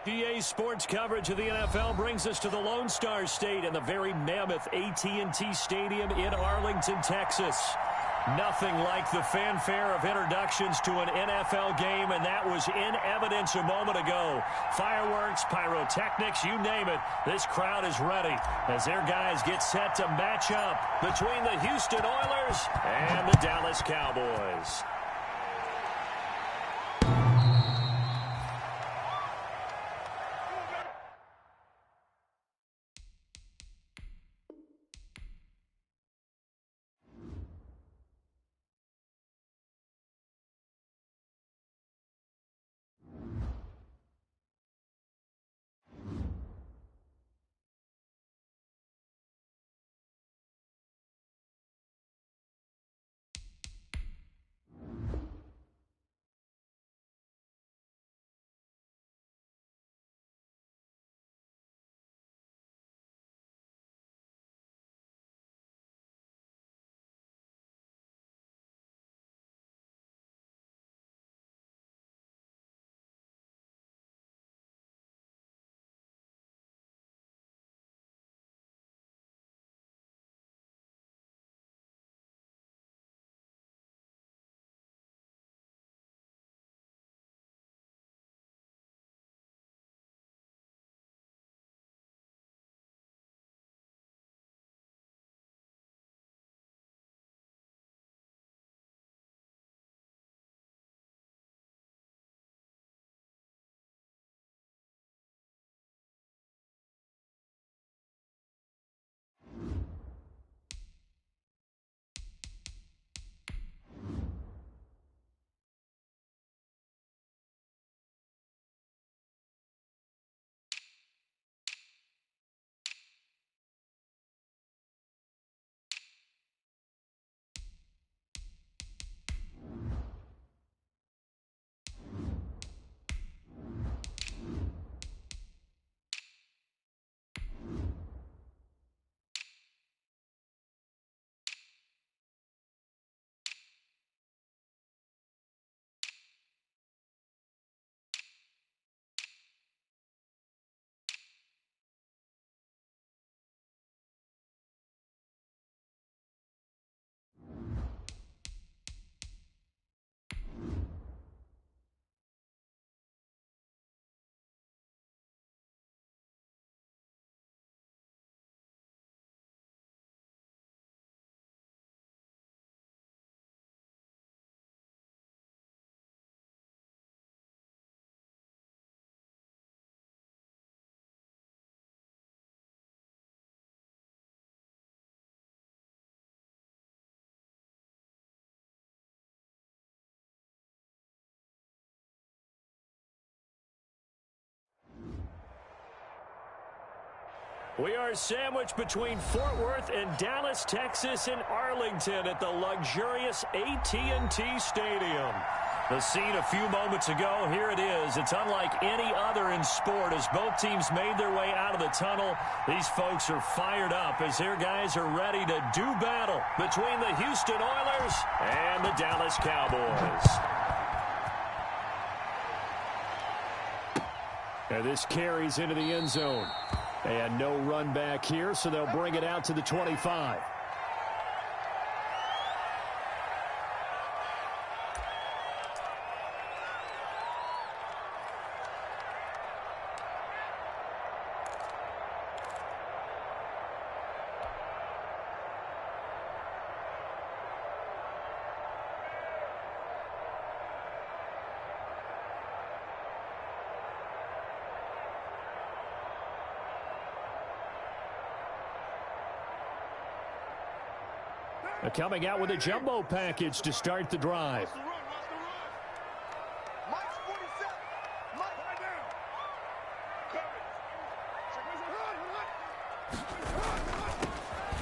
EA Sports coverage of the NFL brings us to the Lone Star State and the very mammoth AT&T Stadium in Arlington, Texas. Nothing like the fanfare of introductions to an NFL game, and that was in evidence a moment ago. Fireworks, pyrotechnics, you name it. This crowd is ready as their guys get set to match up between the Houston Oilers and the Dallas Cowboys. We are sandwiched between Fort Worth and Dallas, Texas, and Arlington at the luxurious AT&T Stadium. The scene a few moments ago, here it is. It's unlike any other in sport as both teams made their way out of the tunnel. These folks are fired up as their guys are ready to do battle between the Houston Oilers and the Dallas Cowboys. And this carries into the end zone. And no run back here, so they'll bring it out to the 25. Coming out with a jumbo package to start the drive.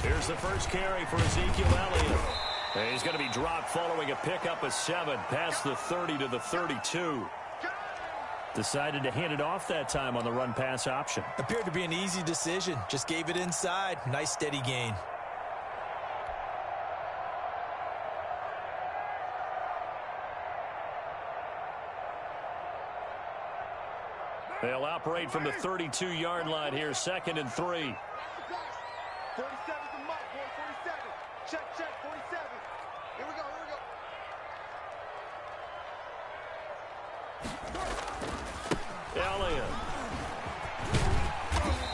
Here's the first carry for Ezekiel Elliott. And he's going to be dropped following a pickup of 7 past the 30 to the 32. Decided to hand it off that time on the run-pass option. Appeared to be an easy decision. Just gave it inside. Nice steady gain. They'll operate from the 32-yard line here, 2nd and 3. 47's the mark, boy. 47. Check, 47. Here we go, Elliott.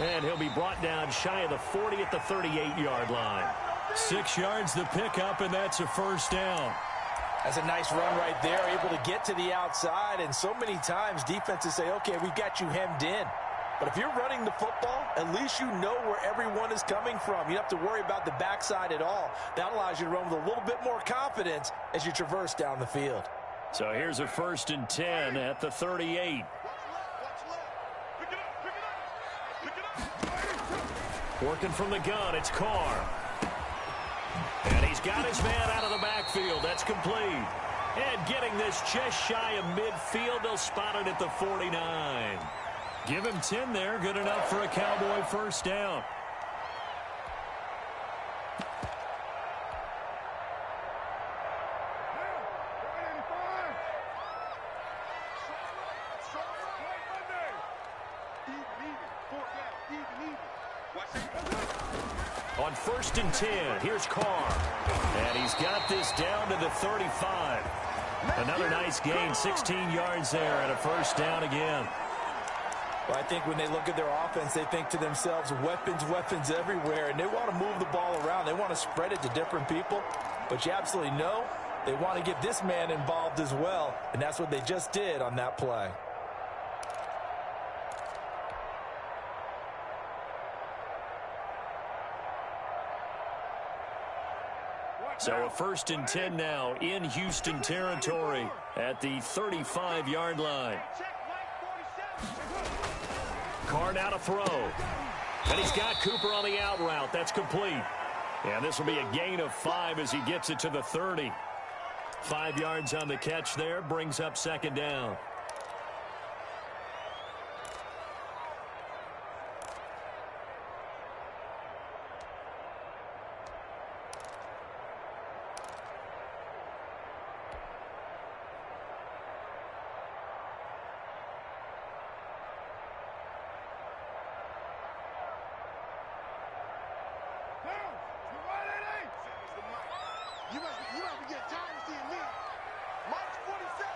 And he'll be brought down shy of the 40 at the 38-yard line. 6 yards to pick up, and that's a first down. That's a nice run right there, able to get to the outside. And so many times defenses say, okay, we've got you hemmed in. But if you're running the football, at least you know where everyone is coming from. You don't have to worry about the backside at all. That allows you to run with a little bit more confidence as you traverse down the field. So here's a 1st and 10 at the 38. Working from the gun, it's Carr. And he's got his man out of the backfield. That's complete. And getting this just shy of midfield, they'll spot it at the 49. Give him 10 there. Good enough for a Cowboy first down. On 1st and 10, here's Carr. And he's got this down to the 35. Another nice gain, 16 yards there, and a first down again. Well, I think when they look at their offense, they think to themselves, weapons, weapons everywhere, and they want to move the ball around. They want to spread it to different people, but you absolutely know they want to get this man involved as well, and that's what they just did on that play. So a 1st and 10 now in Houston territory at the 35-yard line. Carr now to throw. And he's got Cooper on the out route. That's complete. And this will be a gain of 5 as he gets it to the 30. 5 yards on the catch there. Brings up 2nd down. You must be getting tired of seeing me. March 47.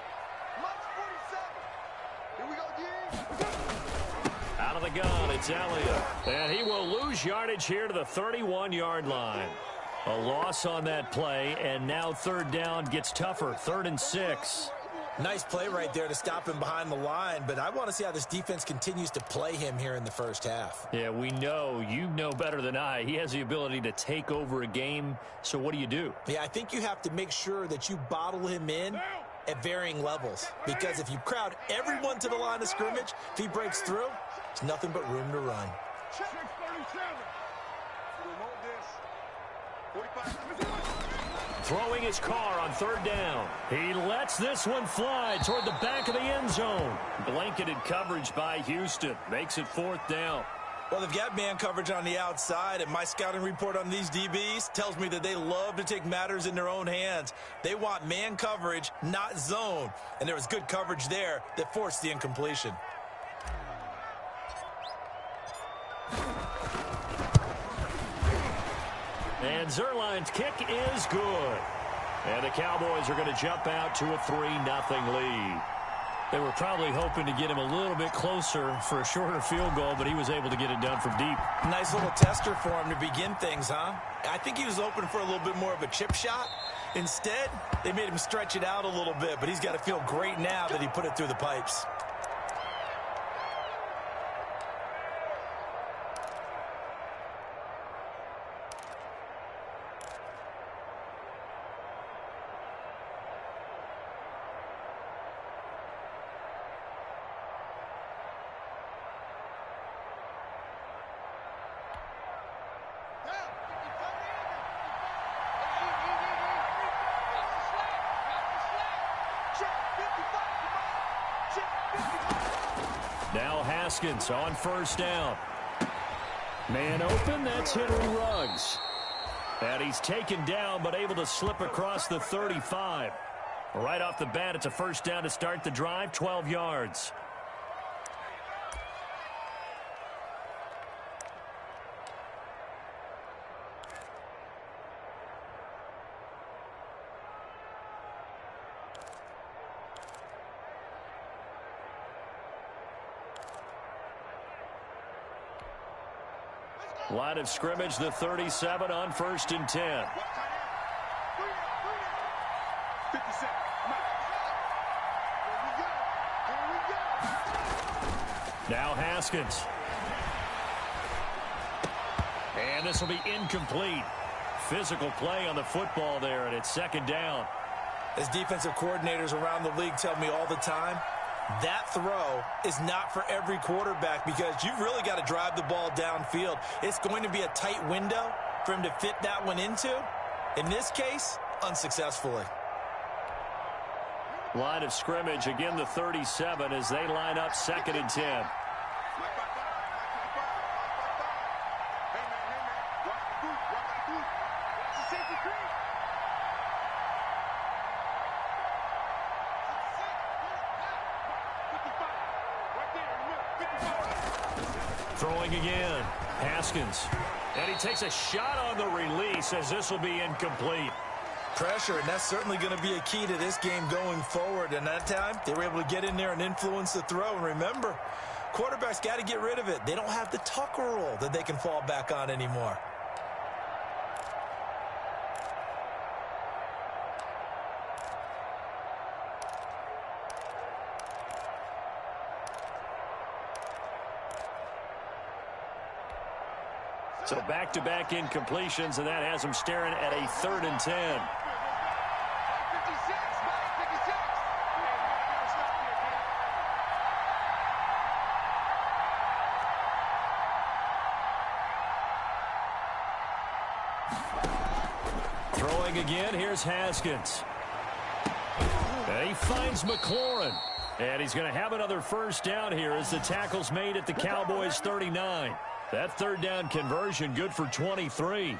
Here we go, G. Out of the gun, it's Elliott. And he will lose yardage here to the 31-yard line. A loss on that play, and now 3rd down gets tougher. 3rd and 6. Nice play right there to stop him behind the line, but I want to see how this defense continues to play him here in the first half. Yeah, we know. You know better than I. He has the ability to take over a game, so what do you do? Yeah, I think you have to make sure that you bottle him in at varying levels, because if you crowd everyone to the line of scrimmage, if he breaks through, there's nothing but room to run. Throwing his Carr on 3rd down. He lets this one fly toward the back of the end zone. Blanketed coverage by Houston. Makes it 4th down. Well, they've got man coverage on the outside, and my scouting report on these DBs tells me that they love to take matters in their own hands. They want man coverage, not zone. And there was good coverage there that forced the incompletion. And Zerline's kick is good. And the Cowboys are going to jump out to a 3-0 lead. They were probably hoping to get him a little bit closer for a shorter field goal, but he was able to get it done from deep. Nice little tester for him to begin things, huh? I think he was open for a little bit more of a chip shot. Instead, they made him stretch it out a little bit, but he's got to feel great now that he put it through the pipes. Now Haskins on 1st down. Man open, that's Henry Ruggs. And he's taken down, but able to slip across the 35. Right off the bat, it's a 1st down to start the drive, 12 yards. Line of scrimmage, the 37 on 1st and 10. 50 seconds. Now Haskins. And this will be incomplete. Physical play on the football there, and it's 2nd down. As defensive coordinators around the league tell me all the time, that throw is not for every quarterback because you've really got to drive the ball downfield. It's going to be a tight window for him to fit that one into. In this case, unsuccessfully. Line of scrimmage, again the 37 as they line up 2nd and 10. Throwing again, Haskins. And he takes a shot on the release as this will be incomplete. Pressure, and that's certainly going to be a key to this game going forward. And that time, they were able to get in there and influence the throw. And remember, quarterbacks got to get rid of it. They don't have the Tucker rule that they can fall back on anymore. So back-to-back incompletions, and that has him staring at a 3rd and 10. Throwing again, here's Haskins. And he finds McLaurin. And he's going to have another 1st down here as the tackle's made at the Cowboys' 39. That 3rd down conversion good for 23.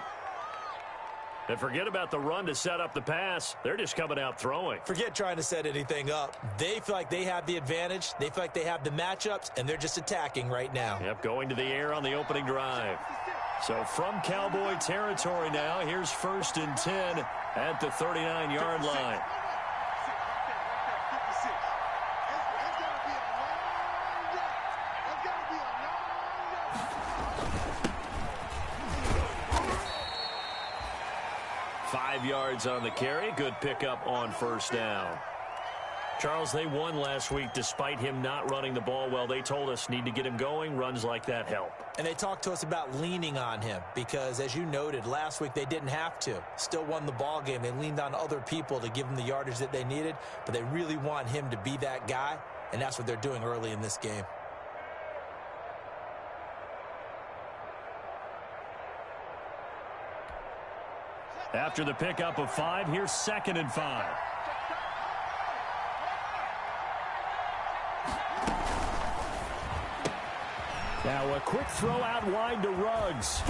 And forget about the run to set up the pass. They're just coming out throwing. Forget trying to set anything up. They feel like they have the advantage. They feel like they have the matchups, and they're just attacking right now. Yep, going to the air on the opening drive. So from Cowboy territory now, here's 1st and 10 at the 39-yard line. Yards on the carry. Good pickup on 1st down. Charles, they won last week despite him not running the ball well. They told us need to get him going. Runs like that help. And they talked to us about leaning on him because, as you noted, last week they didn't have to. Still won the ball game. They leaned on other people to give them the yardage that they needed, but they really want him to be that guy, and that's what they're doing early in this game. After the pickup of 5, here's 2nd and 5. Now a quick throw out wide to Ruggs.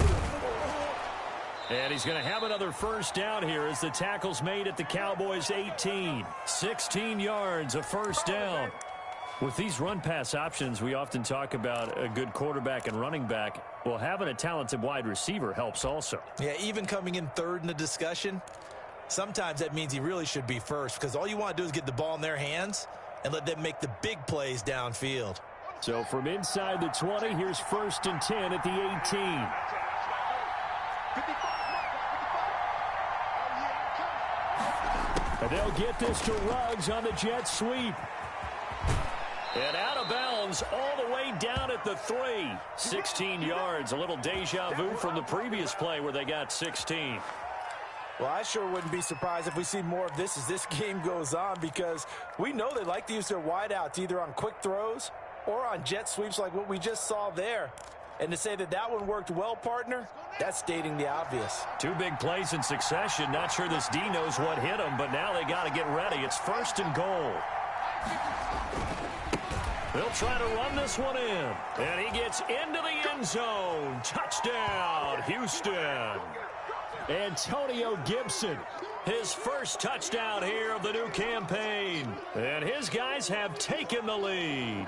And he's going to have another 1st down here as the tackle's made at the Cowboys' 18. 16 yards, a 1st down. With these run-pass options, we often talk about a good quarterback and running back. Well, having a talented wide receiver helps also. Yeah, even coming in 3rd in the discussion, sometimes that means he really should be 1st because all you want to do is get the ball in their hands and let them make the big plays downfield. So from inside the 20, here's 1st and 10 at the 18. And they'll get this to Ruggs on the jet sweep. And out of bounds all the way down at the 3. 16 yards, a little deja vu from the previous play where they got 16. Well, I sure wouldn't be surprised if we see more of this as this game goes on because we know they like to use their wideouts either on quick throws or on jet sweeps like what we just saw there. And to say that that one worked well, partner, that's stating the obvious. 2 big plays in succession. Not sure this D knows what hit him, but now they got to get ready. It's 1st and goal. They'll try to run this one in. And he gets into the end zone. Touchdown, Houston. Antonio Gibson, his 1st touchdown here of the new campaign. And his guys have taken the lead.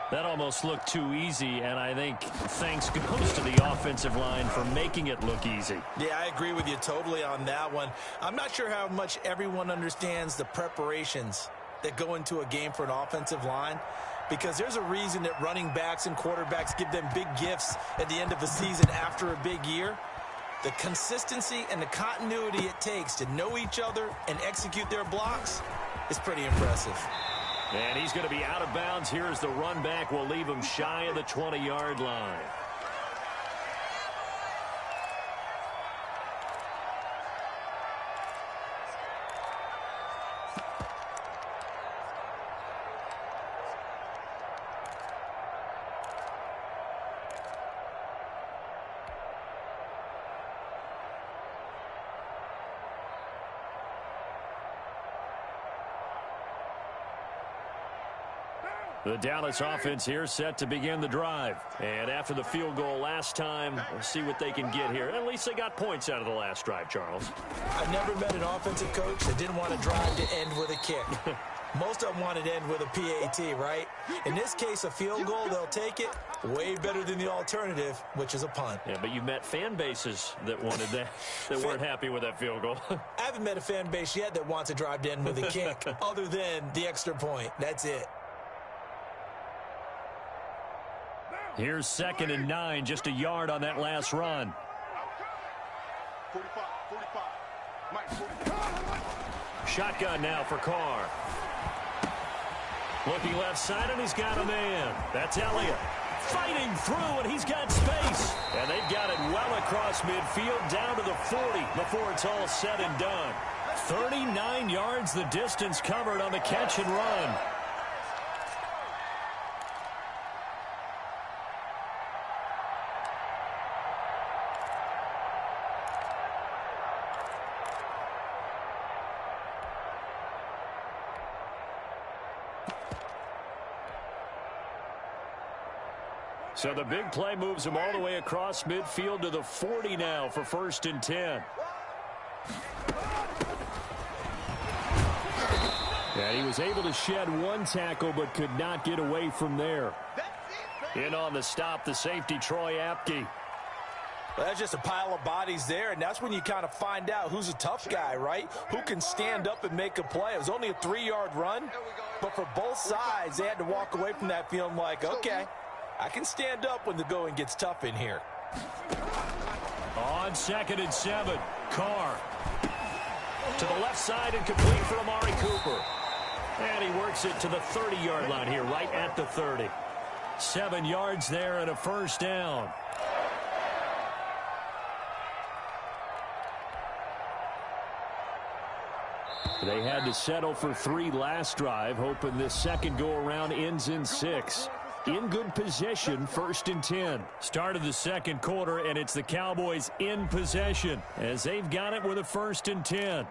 That almost looked too easy, and I think thanks goes to the offensive line for making it look easy. Yeah, I agree with you totally on that one. I'm not sure how much everyone understands the preparations that go into a game for an offensive line. because there's a reason that running backs and quarterbacks give them big gifts at the end of the season after a big year. The consistency and the continuity it takes to know each other and execute their blocks is pretty impressive. And he's going to be out of bounds here as the run back will leave him shy of the 20-yard line. The Dallas offense here set to begin the drive. And after the field goal last time, we'll see what they can get here. At least they got points out of the last drive, Charles. I've never met an offensive coach that didn't want to drive to end with a kick. Most of them wanted to end with a PAT, right? In this case, a field goal, they'll take it. Way better than the alternative, which is a punt. Yeah, but you met fan bases that wanted that, that weren't happy with that field goal. I haven't met a fan base yet that wants to drive to end with a kick, other than the extra point. That's it. Here's 2nd and 9, just a yard on that last run. 45, 45. Mike, 45. Shotgun now for Carr. Looking left side, and he's got a man. That's Elliott. Fighting through, and he's got space. And they've got it well across midfield, down to the 40 before it's all said and done. 39 yards the distance covered on the catch and run. So the big play moves him all the way across midfield to the 40 now for 1st and 10. And he was able to shed one tackle but could not get away from there. In on the stop, the safety, Troy Apke. Well, that's just a pile of bodies there, and that's when you kind of find out who's a tough guy, right? Who can stand up and make a play. It was only a 3-yard run, but for both sides, they had to walk away from that feeling like, okay, I can stand up when the going gets tough in here. On 2nd and 7, Carr. To the left side and complete for Amari Cooper. And he works it to the 30-yard line here, right at the 30. 7 yards there and a 1st down. They had to settle for 3 last drive, hoping this second go-around ends in 6. In good position, 1st and 10. Start of the second quarter, and it's the Cowboys in possession as they've got it with a 1st and 10.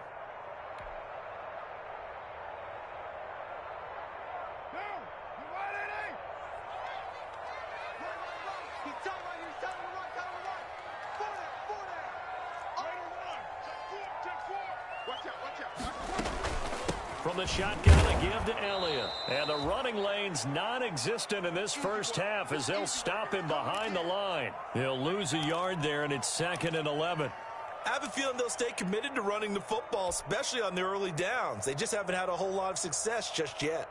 From the shotgun, a give to Elliott. And the running lane's non-existent in this first half as they'll stop him behind the line. He'll lose a yard there, and it's 2nd and 11. I have a feeling they'll stay committed to running the football, especially on the early downs. They just haven't had a whole lot of success just yet.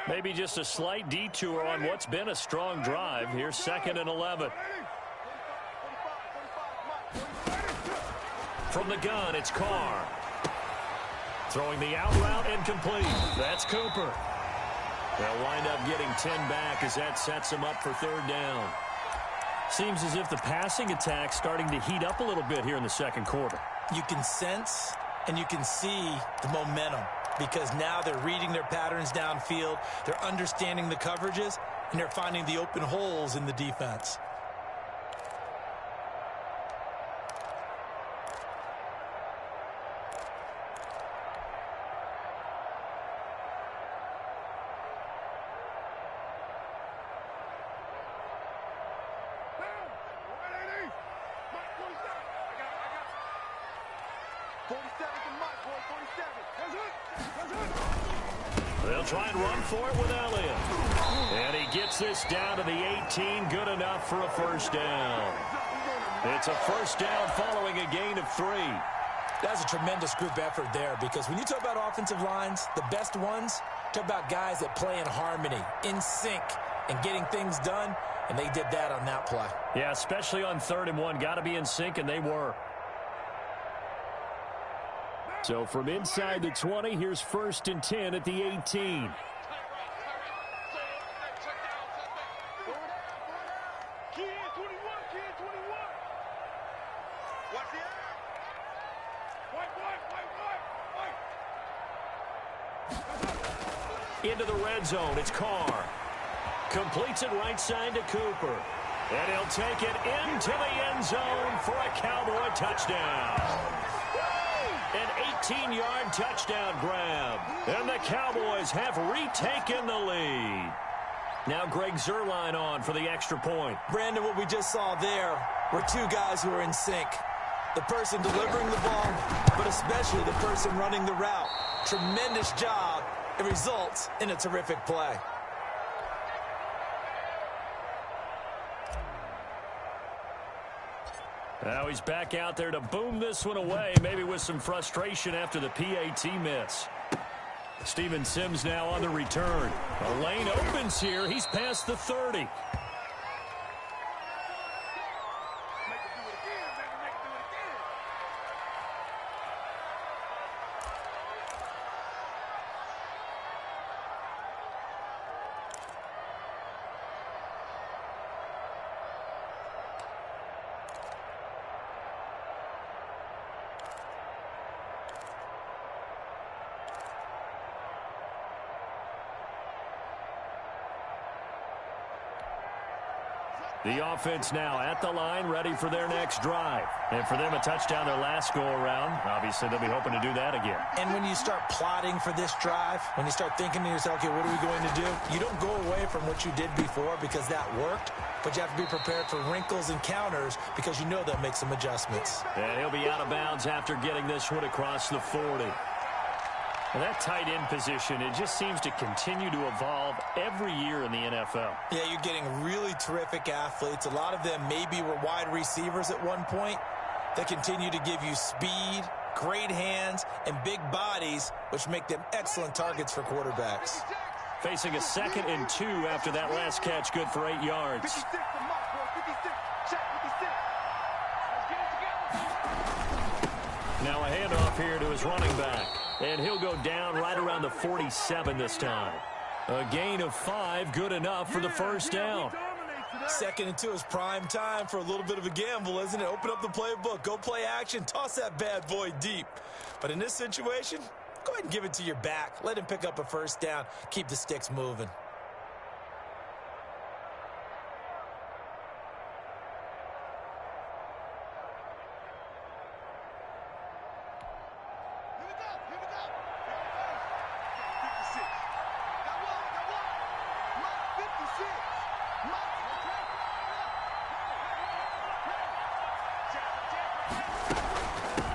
Maybe just a slight detour on what's been a strong drive. Here's 2nd and 11. From the gun, it's Carr. Throwing the out route and complete. That's Cooper. They'll wind up getting 10 back as that sets them up for 3rd down. Seems as if the passing attack's starting to heat up a little bit here in the second quarter. You can sense and you can see the momentum because now they're reading their patterns downfield, they're understanding the coverages, and they're finding the open holes in the defense. They'll try and run for it with Elliott. And he gets this down to the 18. Good enough for a 1st down. It's a 1st down following a gain of 3. That's a tremendous group effort there, because when you talk about offensive lines, the best ones, talk about guys that play in harmony, in sync, and getting things done, and they did that on that play. Yeah, especially on 3rd and 1. Got to be in sync, and they were. So from inside the 20, here's 1st and 10 at the 18. Into the red zone, it's Carr. Completes it right side to Cooper. And he'll take it into the end zone for a Cowboy touchdown. An 18-yard touchdown grab. And the Cowboys have retaken the lead. Now Greg Zuerlein on for the extra point. Brandon, what we just saw there were two guys who are in sync. The person delivering the ball, but especially the person running the route. Tremendous job. It results in a terrific play. Now he's back out there to boom this one away, maybe with some frustration after the PAT miss. Steven Sims now on the return. A lane opens here. He's past the 30. The offense now at the line, ready for their next drive. And for them, a touchdown their last go-around. Obviously, they'll be hoping to do that again. And when you start plotting for this drive, when you start thinking to yourself, okay, what are we going to do? You don't go away from what you did before because that worked, but you have to be prepared for wrinkles and counters because you know they'll make some adjustments. And he'll be out of bounds after getting this one across the 40. And that tight end position, it just seems to continue to evolve every year in the NFL. Yeah, you're getting really terrific athletes. A lot of them maybe were wide receivers at one point. They continue to give you speed, great hands, and big bodies, which make them excellent targets for quarterbacks. Facing a 2nd and 2 after that last catch, good for 8 yards. Now a handoff here to his running back. And he'll go down right around the 47 this time. A gain of 5, good enough for the first down. 2nd and 2 is prime time for a little bit of a gamble, isn't it? Open up the playbook, go play action, toss that bad boy deep. But in this situation, go ahead and give it to your back. Let him pick up a first down. Keep the sticks moving.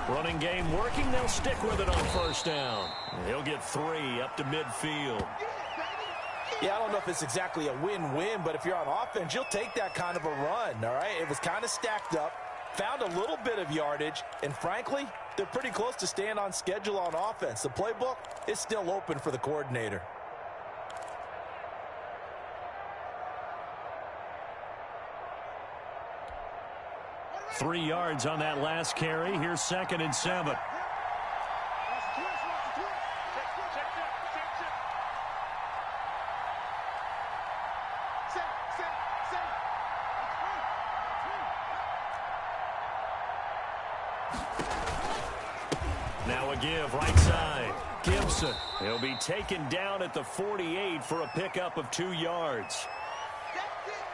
Running game working. They'll stick with it on first down. He'll get 3 up to midfield. Yeah, I don't know if it's exactly a win-win, but if you're on offense, you'll take that kind of a run, all right? It was kind of stacked up, found a little bit of yardage, and frankly, they're pretty close to staying on schedule on offense. The playbook is still open for the coordinator. Three yards on that last carry. Here's 2nd and 7. Now a give right side. Gibson. He'll be taken down at the 48 for a pickup of 2 yards.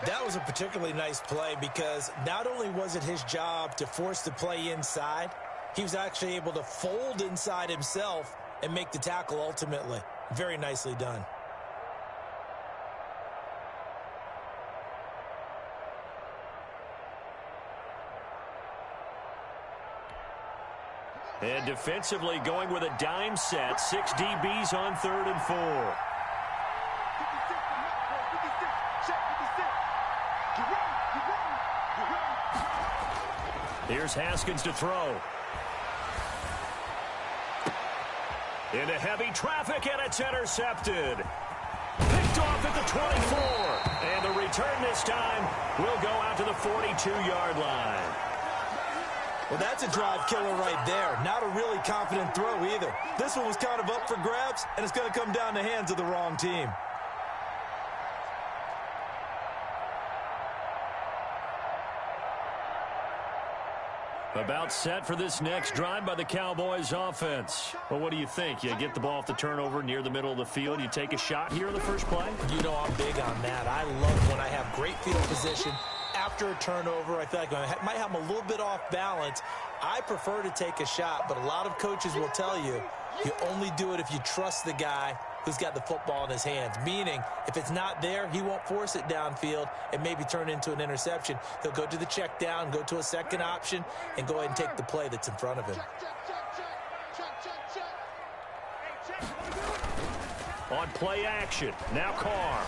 That was a particularly nice play because not only was it his job to force the play inside, he was actually able to fold inside himself and make the tackle ultimately. Very nicely done. And defensively going with a dime set. 6 DBs on 3rd and 4. Here's Haskins to throw. Into heavy traffic, and it's intercepted. Picked off at the 24. And the return this time will go out to the 42-yard line. Well, that's a drive killer right there. Not a really confident throw either. This one was kind of up for grabs, and it's going to come down the hands of the wrong team. About set for this next drive by the Cowboys offense. Well, what do you think? You get the ball off the turnover near the middle of the field. You take a shot here in the first play? You know I'm big on that. I love when I have great field position. After a turnover, I feel like I might have them a little bit off balance. I prefer to take a shot, but a lot of coaches will tell you, you only do it if you trust the guy who's got the football in his hands. Meaning, if it's not there, he won't force it downfield and maybe turn it into an interception. He'll go to the check down, go to a second option, and go ahead and take the play that's in front of him. On play action, now Carr.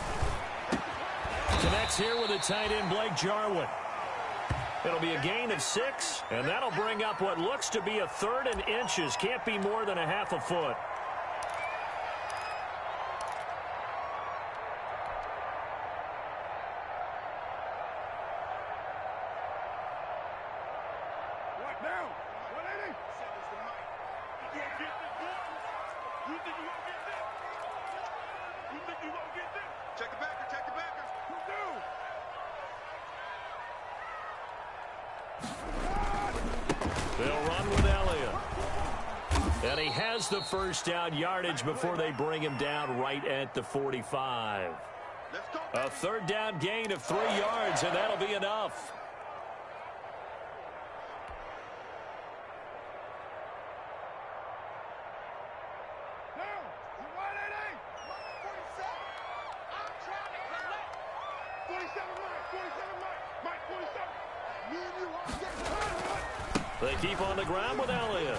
Connects here with the tight end, Blake Jarwin. It'll be a gain of 6, and that'll bring up what looks to be a 3rd and inches. Can't be more than a half a foot. They'll run with Elliott. And he has the first down yardage before they bring him down right at the 45. A 3rd down gain of 3 yards, and that'll be enough. They keep on the ground with Elliott.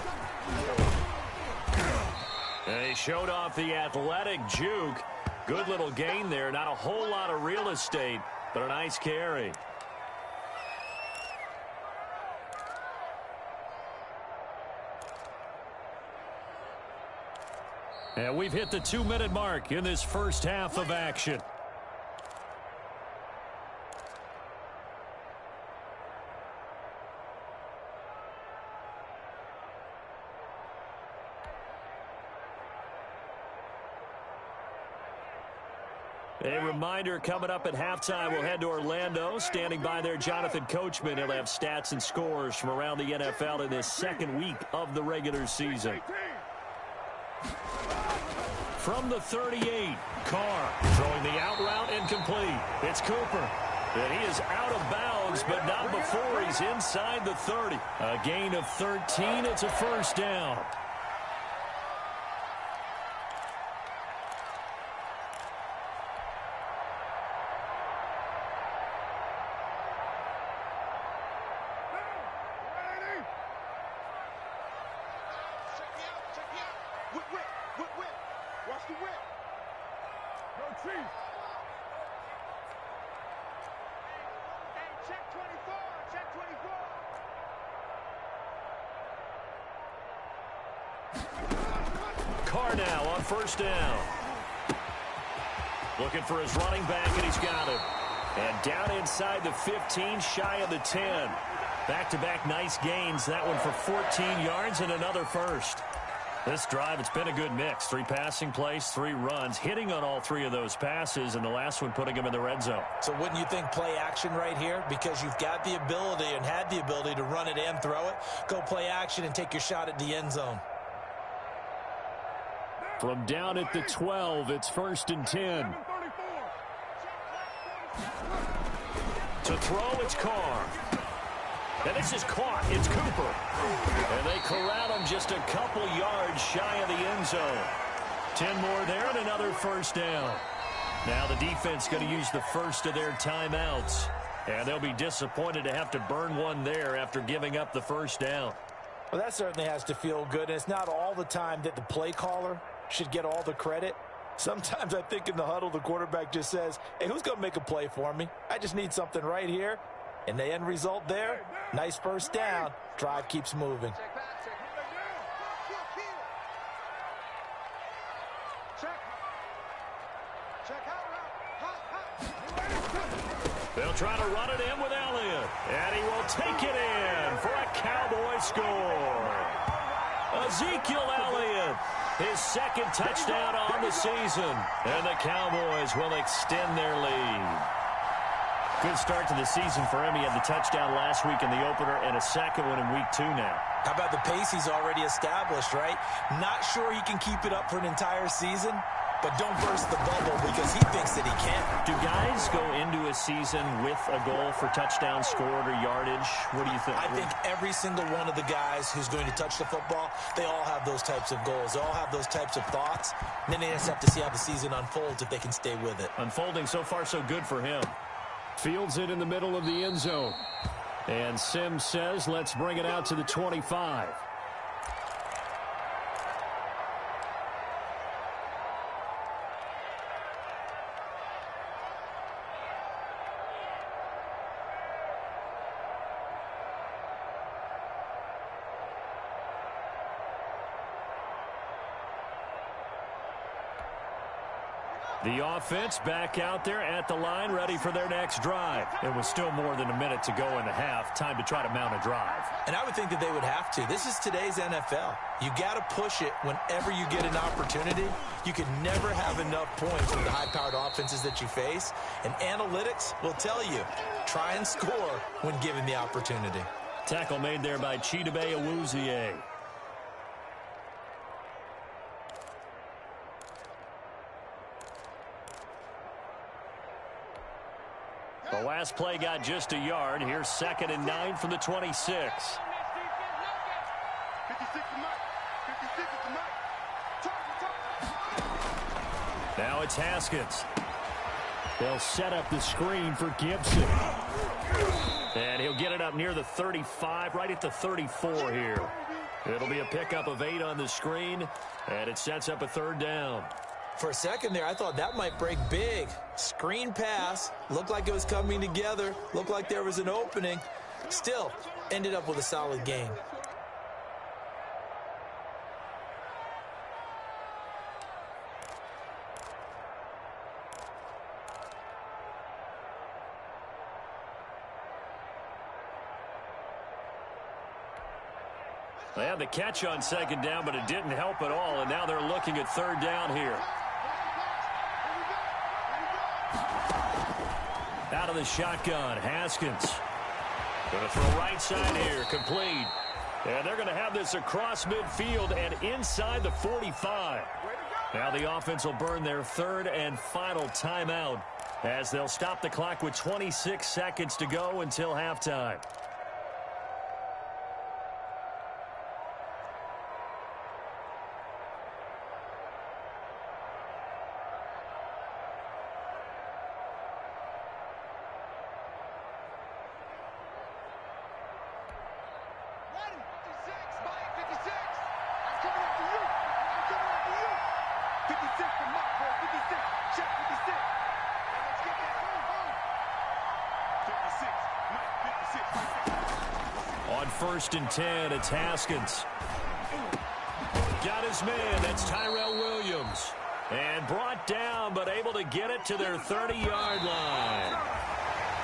And he showed off the athletic juke. Good little gain there. Not a whole lot of real estate, but a nice carry. And we've hit the 2-minute mark in this first half of action. A reminder, coming up at halftime, we'll head to Orlando. Standing by there, Jonathan Coachman. He'll have stats and scores from around the NFL in this second week of the regular season. From the 38, Carr throwing the out route incomplete. It's Cooper. And he is out of bounds, but not before he's inside the 30. A gain of 13. It's a first down. Carr now on first down. Looking for his running back, and he's got him. And down inside the 15, shy of the 10. Back-to-back nice gains. That one for 14 yards and another first. This drive, it's been a good mix. 3 passing plays, 3 runs, hitting on all 3 of those passes, and the last one putting him in the red zone. So wouldn't you think play action right here? Because you've got the ability and had the ability to run it and throw it. Go play action and take your shot at the end zone. From down at the 12, it's 1st and 10. To throw, it's Carr. And this is caught. It's Cooper. And they corral him just a couple yards shy of the end zone. 10 more there and another first down. Now the defense going to use the first of their timeouts. And they'll be disappointed to have to burn one there after giving up the first down. Well, that certainly has to feel good. And it's not all the time that the play caller should get all the credit. Sometimes I think in the huddle, the quarterback just says, hey, who's going to make a play for me? I just need something right here. And the end result there, nice first down. Drive keeps moving. try to run it in with Elliott. And he will take it in for a Cowboy score. Ezekiel Elliott, his second touchdown on the season. And the Cowboys will extend their lead. Good start to the season for him. He had the touchdown last week in the opener and a second one in week 2 now. How about the pace he's already established, right? Not sure he can keep it up for an entire season, but don't burst the bubble because he thinks that he can. Do guys go into a season with a goal for touchdown scored or yardage? What do you think? I think every single one of the guys who's going to touch the football, they all have those types of goals. They all have those types of thoughts. And then they just have to see how the season unfolds if they can stay with it. Unfolding so far so good for him. Fields it in the middle of the end zone. And Sims says, let's bring it out to the 25. The offense back out there at the line, ready for their next drive. It was still more than a minute to go in the half. Time to try to mount a drive. And I would think that they would have to. This is today's NFL. You got to push it whenever you get an opportunity. You can never have enough points with the high-powered offenses that you face. And analytics will tell you, try and score when given the opportunity. Tackle made there by Chidobe Awuzie. The last play got just a yard. Here's 2nd and 9 from the 26. 56 is Mike. 56 is Mike. Now it's Haskins. They'll set up the screen for Gibson. And he'll get it up near the 35, right at the 34 here. It'll be a pickup of 8 on the screen, and it sets up a 3rd down. For a second there, I thought that might break big. Screen pass. Looked like it was coming together. Looked like there was an opening. Still, ended up with a solid game. They had the catch on 2nd down, but it didn't help at all, and now they're looking at 3rd down here. Out of the shotgun, Haskins. Going to throw right side here, complete. And they're going to have this across midfield and inside the 45. Now the offense will burn their 3rd and final timeout as they'll stop the clock with 26 seconds to go until halftime. On 1st and 10, it's Haskins. Got his man, that's Tyrell Williams. And brought down, but able to get it to their 30-yard line.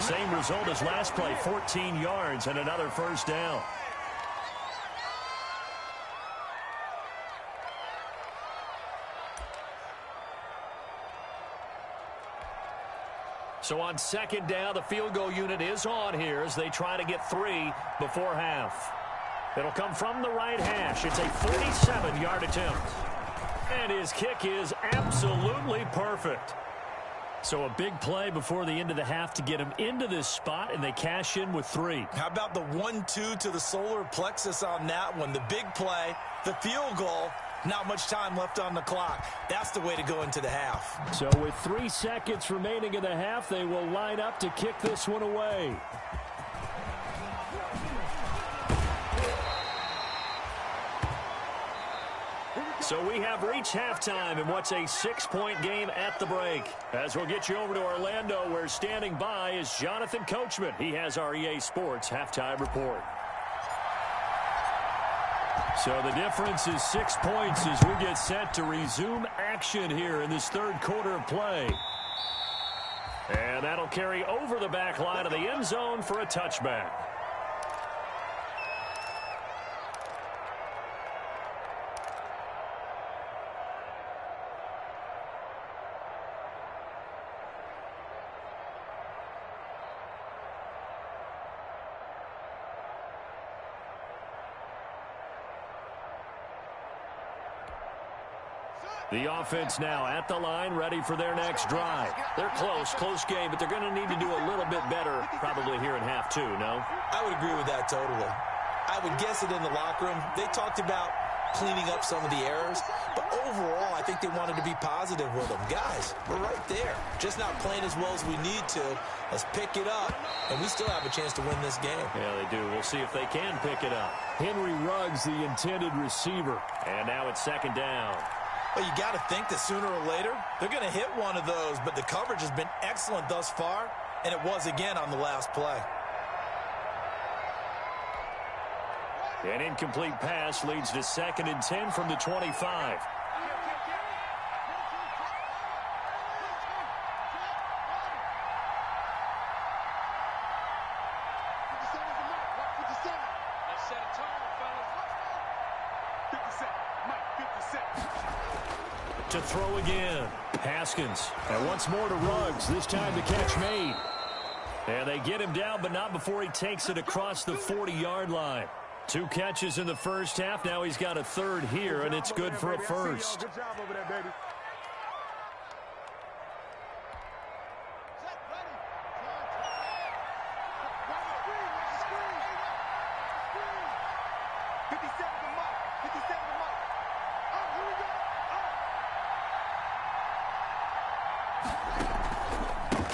Same result as last play, 14 yards and another 1st down. So on 2nd down, the field goal unit is on here as they try to get 3 before half. It'll come from the right hash. It's a 47-yard attempt. And his kick is absolutely perfect. So a big play before the end of the half to get him into this spot, and they cash in with 3. How about the 1-2 to the solar plexus on that one? The big play, the field goal. Not much time left on the clock. That's the way to go into the half. So with 3 seconds remaining in the half, they will line up to kick this one away. So we have reached halftime in what's a 6-point game at the break. As we'll get you over to Orlando, where standing by is Jonathan Coachman. He has our EA Sports halftime report. So the difference is 6 points as we get set to resume action here in this 3rd quarter of play. And And that'll carry over the back line of the end zone for a touchback. The offense now at the line, ready for their next drive. They're close game, but they're going to need to do a little bit better probably here in half two, no? I would agree with that totally. I would guess it in the locker room. They talked about cleaning up some of the errors, but overall, I think they wanted to be positive with them. Guys, we're right there. Just not playing as well as we need to. Let's pick it up, and we still have a chance to win this game. Yeah, they do. We'll see if they can pick it up. Henry Ruggs, the intended receiver, and now it's second down. Well, you got to think that sooner or later, they're going to hit one of those, but the coverage has been excellent thus far, and it was again on the last play. An incomplete pass leads to 2nd and 10 from the 25. To throw again, Haskins. And once more to Ruggs, this time the catch made. And they get him down, but not before he takes it across the 40-yard line. 2 catches in the first half. Now he's got a third here, and it's good for a first. Good job over there, baby.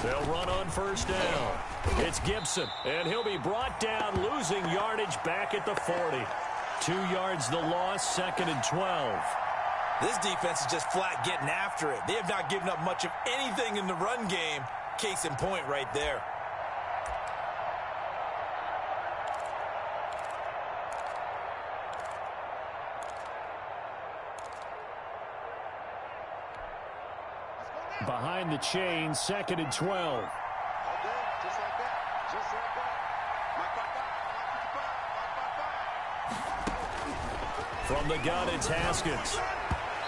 They'll run on first down. It's Gibson, and he'll be brought down, losing yardage back at the 40. 2 yards the loss, 2nd and 12. This defense is just flat getting after it. They have not given up much of anything in the run game. Case in point right there. Behind the chain, 2nd and 12. Just like that. Just like that. From the gun, it's Haskins.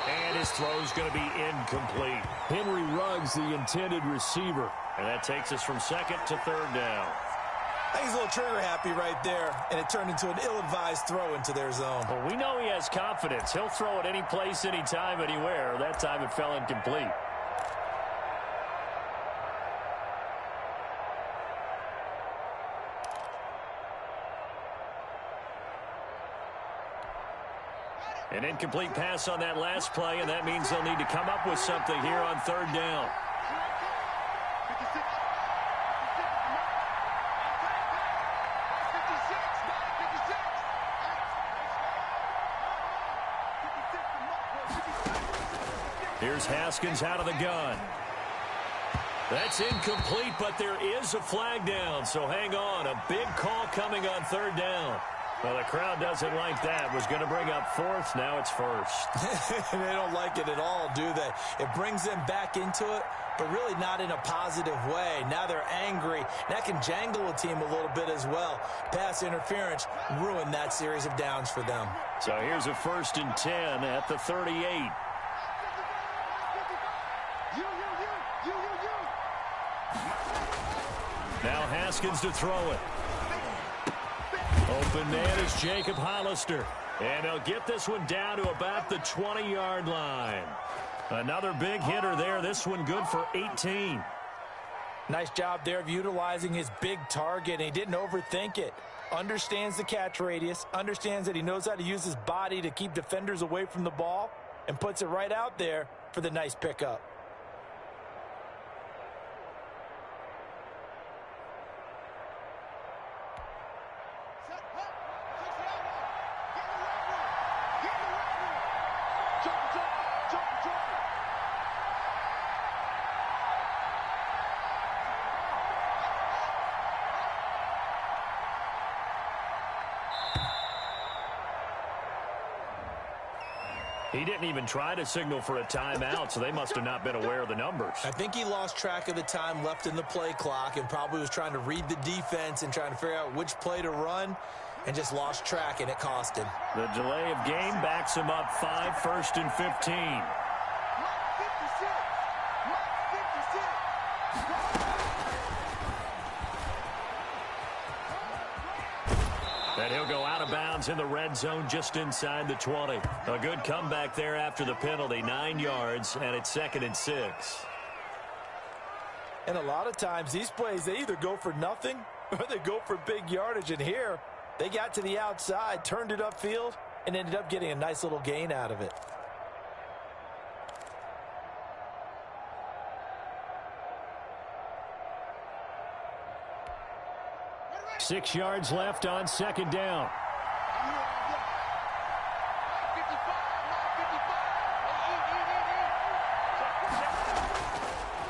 And his throw's going to be incomplete. Henry Ruggs, the intended receiver. And that takes us from 2nd to 3rd down. I think he's a little trigger happy right there, and it turned into an ill-advised throw into their zone. Well, we know he has confidence. He'll throw it any place, anytime, anywhere. That time it fell incomplete. An incomplete pass on that last play, and that means they'll need to come up with something here on 3rd down. Here's Haskins out of the gun. That's incomplete, but there is a flag down, so hang on. A big call coming on 3rd down. Well, the crowd doesn't like that. Was going to bring up 4th. Now it's 1st. They don't like it at all, do they? It brings them back into it, but really not in a positive way. Now they're angry. That can jangle a team a little bit as well. Pass interference ruined that series of downs for them. So here's a 1st and 10 at the 38. Now Haskins to throw it. Open man is Jacob Hollister. And he'll get this one down to about the 20-yard line. Another big hitter there. This one good for 18. Nice job there of utilizing his big target, and he didn't overthink it. Understands the catch radius, understands that he knows how to use his body to keep defenders away from the ball, and puts it right out there for the nice pickup. He didn't even try to signal for a timeout, so they must have not been aware of the numbers. I think he lost track of the time left in the play clock and probably was trying to read the defense and trying to figure out which play to run and just lost track, and it cost him. The delay of game backs him up 5, 1st and 15. And he'll go out of bounds in the red zone just inside the 20. A good comeback there after the penalty, 9 yards, and it's 2nd and 6. And a lot of times these plays, they either go for nothing or they go for big yardage. And here, they got to the outside, turned it upfield, and ended up getting a nice little gain out of it. Six yards left on 2nd down.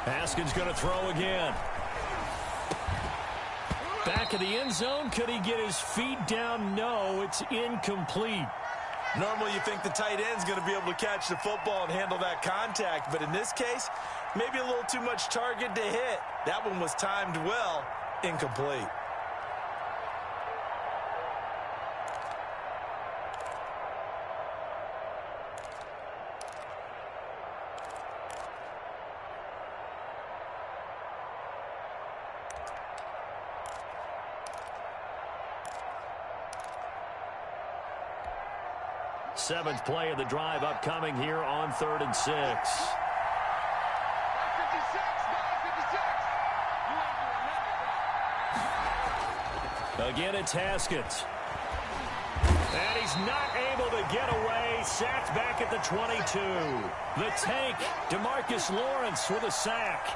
Haskins going to throw again. Back of the end zone. Could he get his feet down? No, it's incomplete. Normally you think the tight end's going to be able to catch the football and handle that contact, but in this case, maybe a little too much target to hit. That one was timed well, incomplete. Seventh play of the drive upcoming here on 3rd and 6. Again, it's Haskins. And he's not able to get away. Sacked back at the 22. The tank, DeMarcus Lawrence with a sack.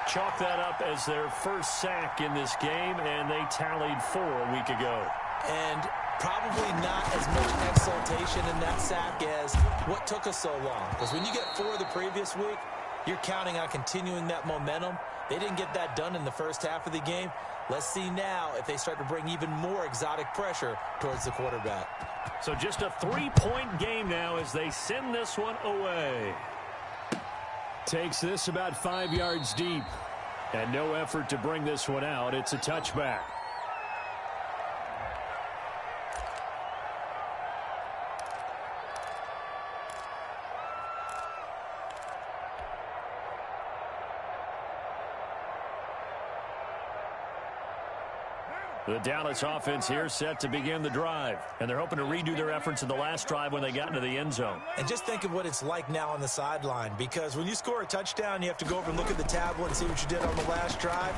Chalk that up as their first sack in this game, and they tallied 4 a week ago. And probably not as much exultation in that sack as what took us so long. Because when you get 4 the previous week, you're counting on continuing that momentum. They didn't get that done in the first half of the game. Let's see now if they start to bring even more exotic pressure towards the quarterback. So just a 3-point game now as they send this one away. Takes this about 5 yards deep. And no effort to bring this one out. It's a touchback. The Dallas offense here set to begin the drive. And they're hoping to redo their efforts in the last drive when they got into the end zone. And just think of what it's like now on the sideline. Because when you score a touchdown, you have to go over and look at the tablet and see what you did on the last drive.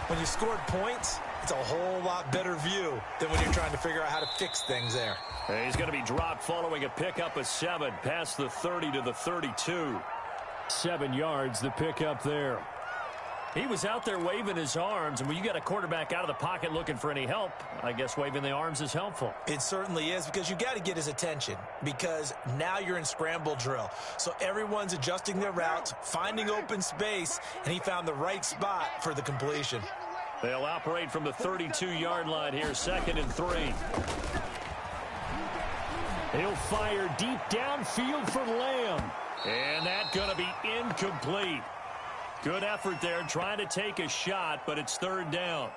When you scored points, it's a whole lot better view than when you're trying to figure out how to fix things there. And he's going to be dropped following a pickup of 7 past the 30 to the 32. 7 yards, the pickup there. He was out there waving his arms, and when you got a quarterback out of the pocket looking for any help, I guess waving the arms is helpful. It certainly is, because you got to get his attention, because now you're in scramble drill. So everyone's adjusting their routes, finding open space, and he found the right spot for the completion. They'll operate from the 32-yard line here, 2nd and 3. He'll fire deep downfield for Lamb, and that's going to be incomplete. Good effort there, trying to take a shot, but it's 3rd down.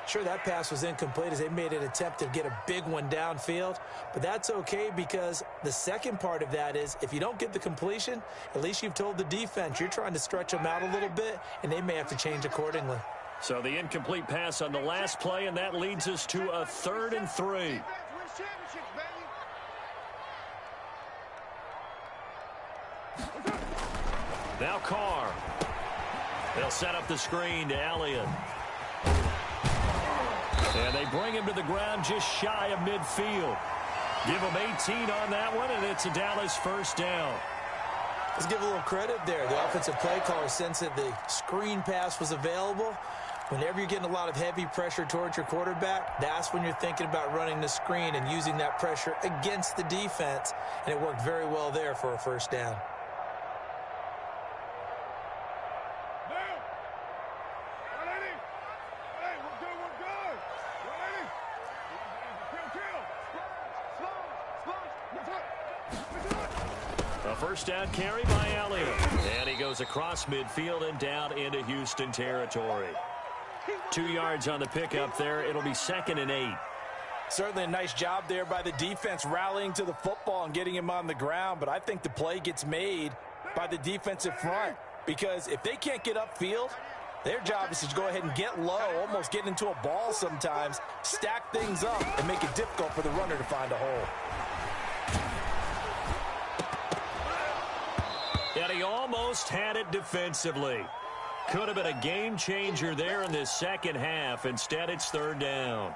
Sure, that pass was incomplete as they made an attempt to get a big one downfield, but that's okay because the second part of that is if you don't get the completion, at least you've told the defense you're trying to stretch them out a little bit, and they may have to change accordingly. So the incomplete pass on the last play, and that leads us to a 3rd and 3. Now Carr. They'll set up the screen to Elliott. And they bring him to the ground just shy of midfield. Give him 18 on that one, and it's a Dallas 1st down. Let's give a little credit there. The offensive play caller sensed that the screen pass was available. Whenever you're getting a lot of heavy pressure towards your quarterback, that's when you're thinking about running the screen and using that pressure against the defense. And it worked very well there for a 1st down. A first down carry by Elliott. And he goes across midfield and down into Houston territory. 2 yards on the pickup there. It'll be 2nd and 8. Certainly a nice job there by the defense rallying to the football and getting him on the ground. But I think the play gets made by the defensive front. Because if they can't get upfield, their job is to go ahead and get low, almost get into a ball sometimes, stack things up, and make it difficult for the runner to find a hole. And he almost had it defensively. Could have been a game changer there in this second half. Instead, it's 3rd down.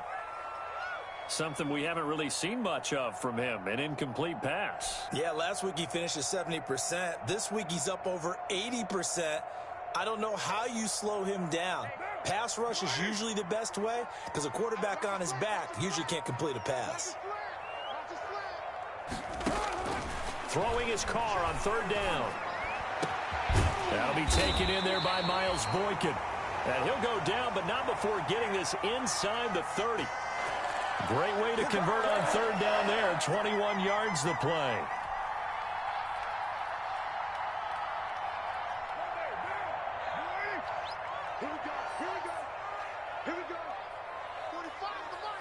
Something we haven't really seen much of from him, an incomplete pass. Yeah, last week he finished at 70%. This week he's up over 80%. I don't know how you slow him down. Pass rush is usually the best way because a quarterback on his back usually can't complete a pass. Throwing his car on 3rd down. That'll be taken in there by Miles Boykin. And he'll go down, but not before getting this inside the 30. Great way to convert on 3rd down there. 21 yards the play. Here we go. Here we go. Here we go. 45 on the mic.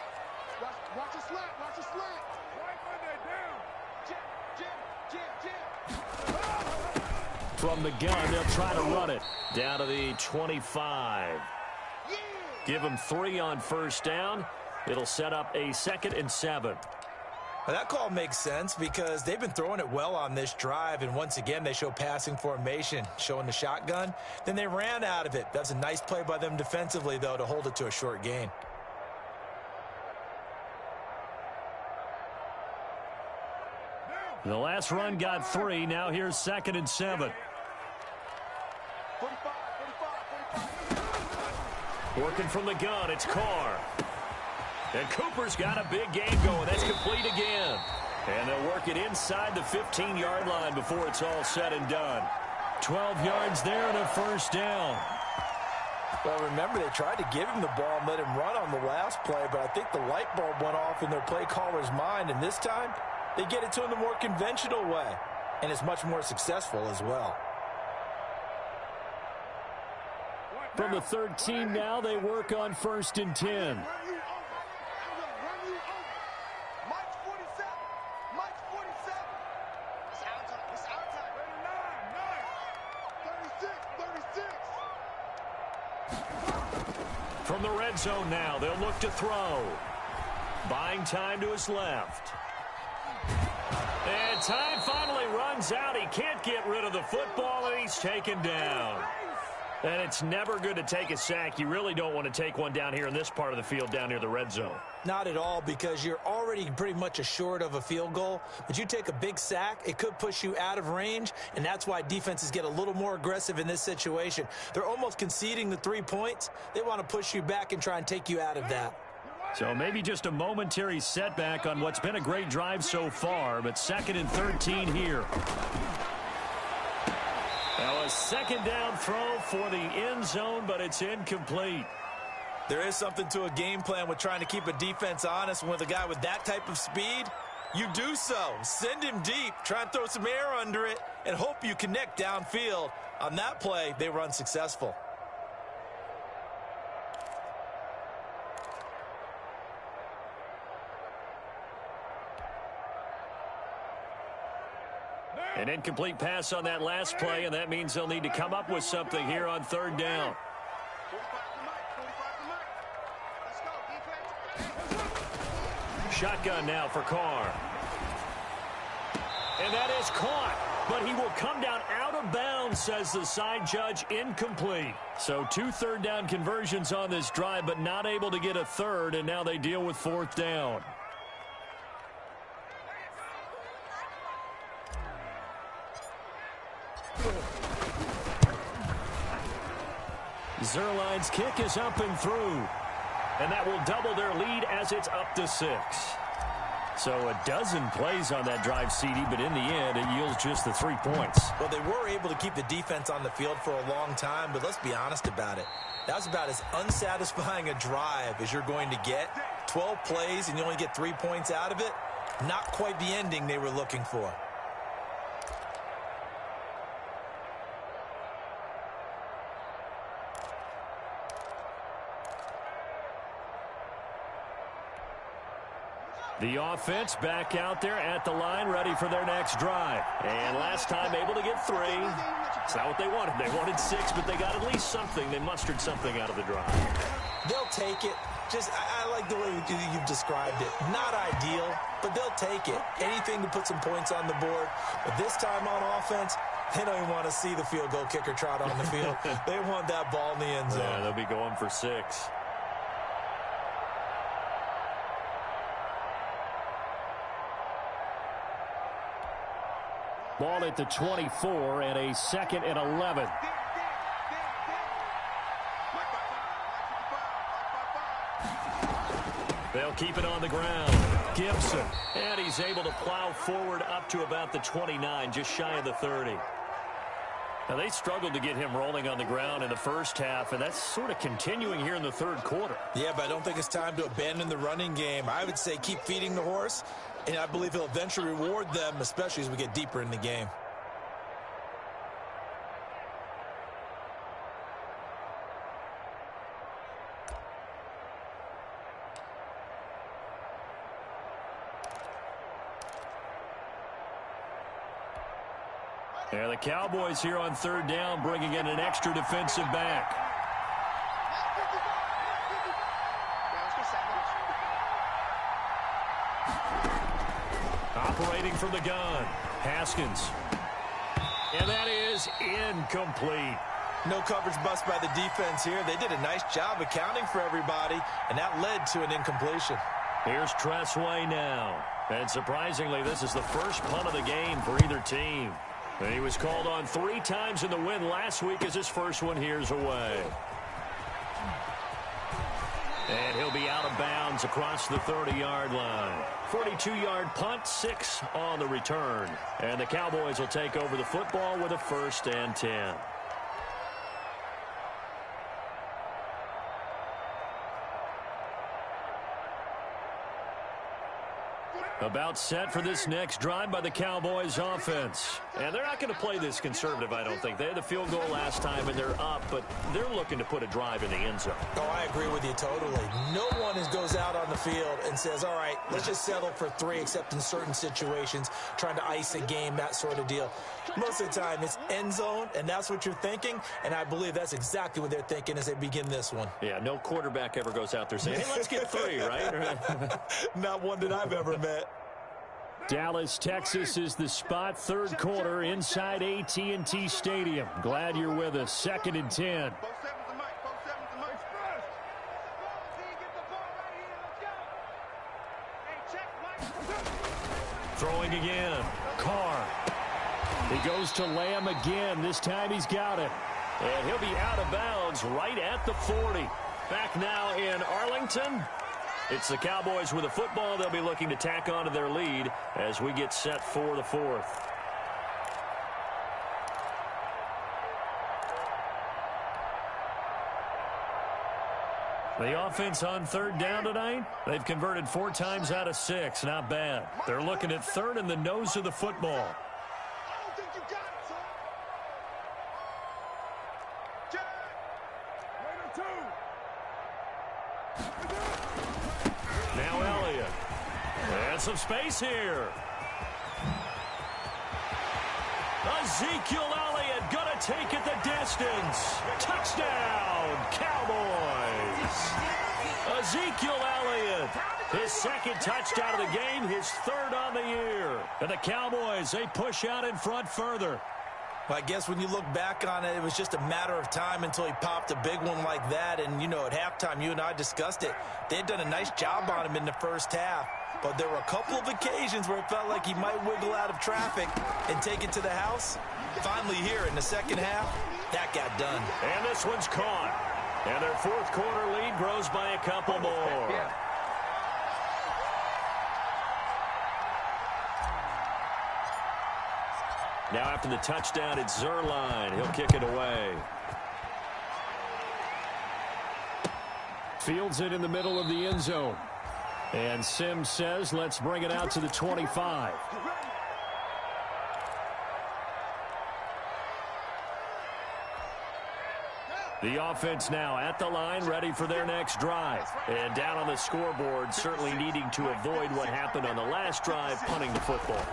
Watch it slant. Watch it slant. Right Monday down. Jim. From the gun, they'll try to run it. Down to the 25. Yeah. Give them 3 on 1st down. It'll set up a 2nd and 7. Well, that call makes sense because they've been throwing it well on this drive, and once again they show passing formation, showing the shotgun. Then they ran out of it. That's a nice play by them defensively, though, to hold it to a short gain. The last run got 3. Now here's 2nd and 7. 45. Working from the gun, it's Carr. And Cooper's got a big game going. That's complete again. And they'll work it inside the 15-yard line before it's all said and done. 12 yards there and a 1st down. Well, remember, they tried to give him the ball and let him run on the last play, but I think the light bulb went off in their play caller's mind, and this time they get it to him the more conventional way, and it's much more successful as well. From the 13 now, they work on 1st and 10. From the red zone now, they'll look to throw. Buying time to his left. And time finally runs out. He can't get rid of the football, and he's taken down. And it's never good to take a sack. You really don't want to take one down here in this part of the field down near the red zone. Not at all, because you're already pretty much assured of a field goal. But you take a big sack, it could push you out of range, and that's why defenses get a little more aggressive in this situation. They're almost conceding the 3 points. They want to push you back and try and take you out of that. So maybe just a momentary setback on what's been a great drive so far, but 2nd and 13 here. Now a 2nd down throw for the end zone, but it's incomplete. There is something to a game plan with trying to keep a defense honest. With a guy with that type of speed, you do so. Send him deep, try and throw some air under it, and hope you connect downfield. On that play, they were unsuccessful. An incomplete pass on that last play, and that means they'll need to come up with something here on 3rd down. Shotgun now for Carr. And that is caught, but he will come down out of bounds, says the side judge. Incomplete. So 2 3rd down conversions on this drive, but not able to get a 3rd, and now they deal with 4th down. Zerline's kick is up and through. And that will double their lead as it's up to 6. So a dozen plays on that drive, CD, but in the end, it yields just the 3 points. Well, they were able to keep the defense on the field for a long time, but let's be honest about it. That's about as unsatisfying a drive as you're going to get. 12 plays and you only get 3 points out of it. Not quite the ending they were looking for. The offense back out there at the line, ready for their next drive. And last time able to get 3. It's not what they wanted. They wanted 6, but they got at least something. They mustered something out of the drive. They'll take it. I like the way you've described it. Not ideal, but they'll take it. Anything to put some points on the board. But this time on offense, they don't even want to see the field goal kicker trot on the field. They want that ball in the end zone. Yeah, they'll be going for 6. Ball at the 24 and a 2nd and 11. They'll keep it on the ground. Gibson. And he's able to plow forward up to about the 29, just shy of the 30. Now, they struggled to get him rolling on the ground in the first half, and that's sort of continuing here in the third quarter. Yeah, but I don't think it's time to abandon the running game. I would say keep feeding the horse, and I believe he'll eventually reward them, especially as we get deeper in the game. Yeah, the Cowboys here on 3rd down, bringing in an extra defensive back. Operating from the gun, Haskins. And that is incomplete. No coverage bust by the defense here. They did a nice job accounting for everybody, and that led to an incompletion. Here's Tressway now. And surprisingly, this is the first punt of the game for either team. And he was called on 3 times in the win last week as his first one here's away. And he'll be out of bounds across the 30-yard line. 42-yard punt, 6 on the return. And the Cowboys will take over the football with a 1st and 10. About set for this next drive by the Cowboys offense. And they're not going to play this conservative, I don't think. They had the field goal last time, and they're up, but they're looking to put a drive in the end zone. Oh, I agree with you totally. No one goes out on the field and says, all right, let's just settle for 3, except in certain situations, trying to ice a game, that sort of deal. Most of the time, it's end zone, and that's what you're thinking, and I believe that's exactly what they're thinking as they begin this one. Yeah, no quarterback ever goes out there saying, hey, let's get 3, right? Not one that I've ever met. Dallas, Texas is the spot, 3rd quarter inside AT&T Stadium. Glad you're with us. 2nd and 10. Throwing again. Carr. He goes to Lamb again. This time he's got it. And he'll be out of bounds right at the 40. Back now in Arlington. It's the Cowboys with the football. They'll be looking to tack on to their lead as we get set for the 4th. The offense on 3rd down tonight, they've converted 4 times out of 6. Not bad. They're looking at 3rd in the nose of the football. Now Elliott. And some space here. Ezekiel Elliott going to take it the distance. Touchdown, Cowboys. Ezekiel Elliott, his 2nd touchdown of the game, his 3rd on the year. And the Cowboys, they push out in front further. Well, I guess when you look back on it, it was just a matter of time until he popped a big one like that. And, you know, at halftime, you and I discussed it. They had done a nice job on him in the first half. But there were a couple of occasions where it felt like he might wiggle out of traffic and take it to the house. Finally here in the second half, that got done. And this one's caught. And their 4th quarter lead grows by a couple more. Yeah. Now after the touchdown, it's Zerline. He'll kick it away. Fields it in the middle of the end zone. And Sims says, let's bring it out to the 25. The offense now at the line, ready for their next drive. And down on the scoreboard, certainly needing to avoid what happened on the last drive, punting the football.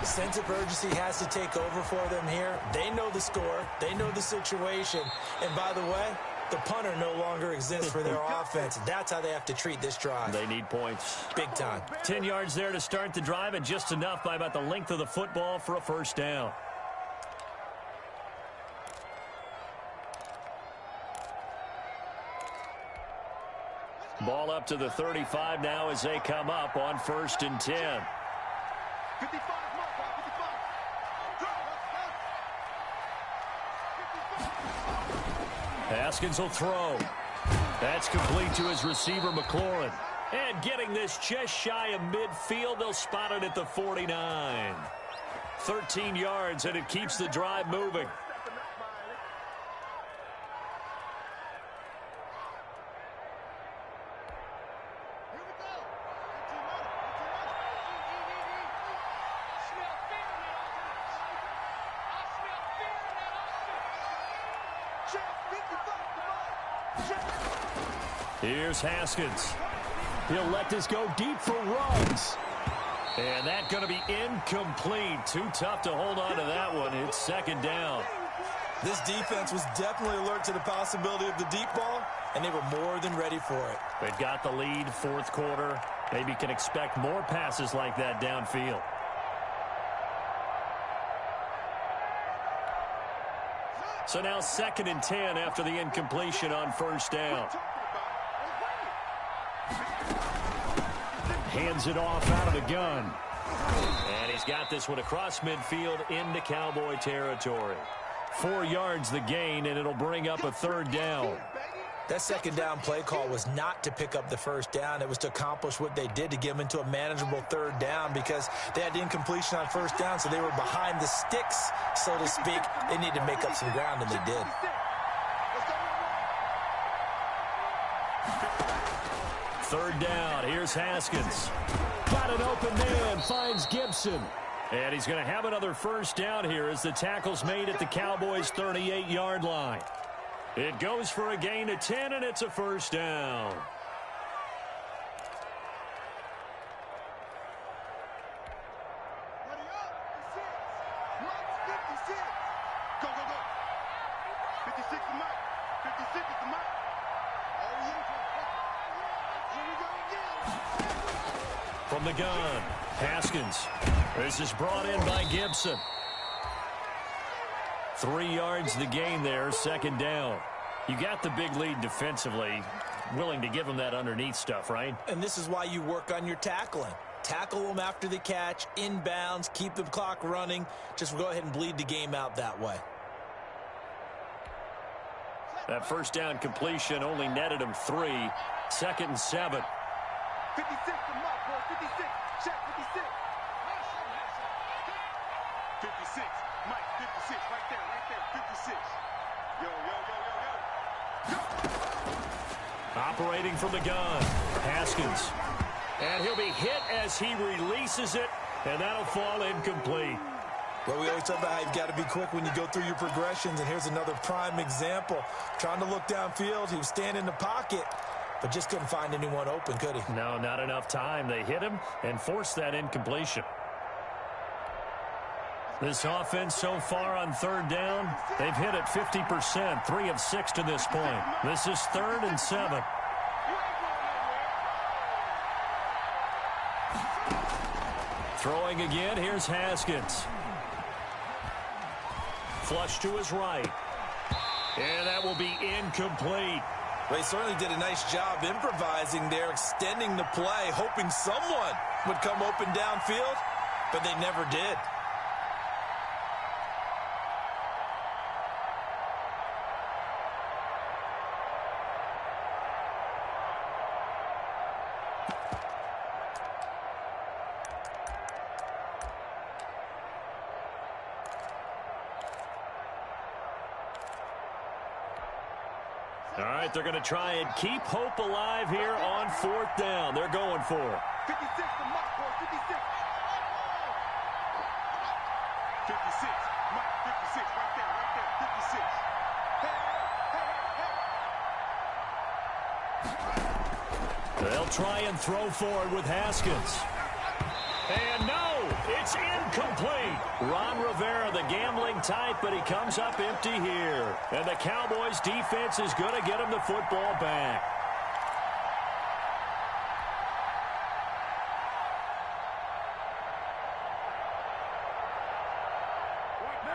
Sense of urgency has to take over for them here. They know the score. They know the situation. And by the way, the punter no longer exists for their offense. That's how they have to treat this drive. They need points. Big time. 10 yards there to start the drive, and just enough by about the length of the football for a first down. Ball up to the 35 now as they come up on 1st and 10. 55, Haskins will throw. That's complete to his receiver, McLaurin. And getting this just shy of midfield, they'll spot it at the 49. 13 yards, and it keeps the drive moving. Here's Haskins. He'll let this go deep for runs. And that's going to be incomplete. Too tough to hold on to that one. It's 2nd down. This defense was definitely alert to the possibility of the deep ball, and they were more than ready for it. They've got the lead, 4th quarter. Maybe can expect more passes like that downfield. So now 2nd and 10 after the incompletion on 1st down. Hands it off out of the gun. And he's got this one across midfield into Cowboy territory. 4 yards the gain, and it'll bring up a 3rd down. That 2nd down play call was not to pick up the 1st down. It was to accomplish what they did, to get them into a manageable 3rd down, because they had the incompletion on 1st down, so they were behind the sticks, so to speak. They needed to make up some ground, and they did. Third down. Here's Haskins. Got an open man. Finds Gibson. And he's going to have another 1st down here as the tackle's made at the Cowboys' 38-yard line. It goes for a gain of 10, and it's a 1st down. Go, go, go. 56 is Mike. 56 is the Mike. Oh, yeah. Here we go again. From the gun, Haskins. This is brought in by Gibson. 3 yards the gain there, 2nd down. You got the big lead defensively. Willing to give them that underneath stuff, right? And this is why you work on your tackling. Tackle them after the catch, inbounds, keep the clock running. Just go ahead and bleed the game out that way. That 1st down completion only netted him 3. 2nd and 7. 56 to Mike, boy. 56. Check 56. 56. Mike, 56. Right there. 56. Yo, yo, yo, yo, yo. Operating from the gun, Haskins. And he'll be hit as he releases it, and that'll fall incomplete. Well, we always talk about how you've got to be quick when you go through your progressions, and here's another prime example. Trying to look downfield, he was standing in the pocket, but just couldn't find anyone open, could he? No, not enough time. They hit him and forced that incompletion. This offense so far on 3rd down, they've hit it 50%, 3 of 6 to this point. This is 3rd and 7. Throwing again, here's Haskins. Flush to his right. And that will be incomplete. They certainly did a nice job improvising there, extending the play, hoping someone would come open downfield, but they never did. All right, they're going to try and keep hope alive here on 4th down. They're going for it. 56 to Mike, boy. 56. 56. Mike, 56. Right there. 56. They'll try and throw forward with Haskins. And no, it's incomplete. Ron Rivera, the gambling type, but he comes up empty here. And the Cowboys defense is going to get him the football back.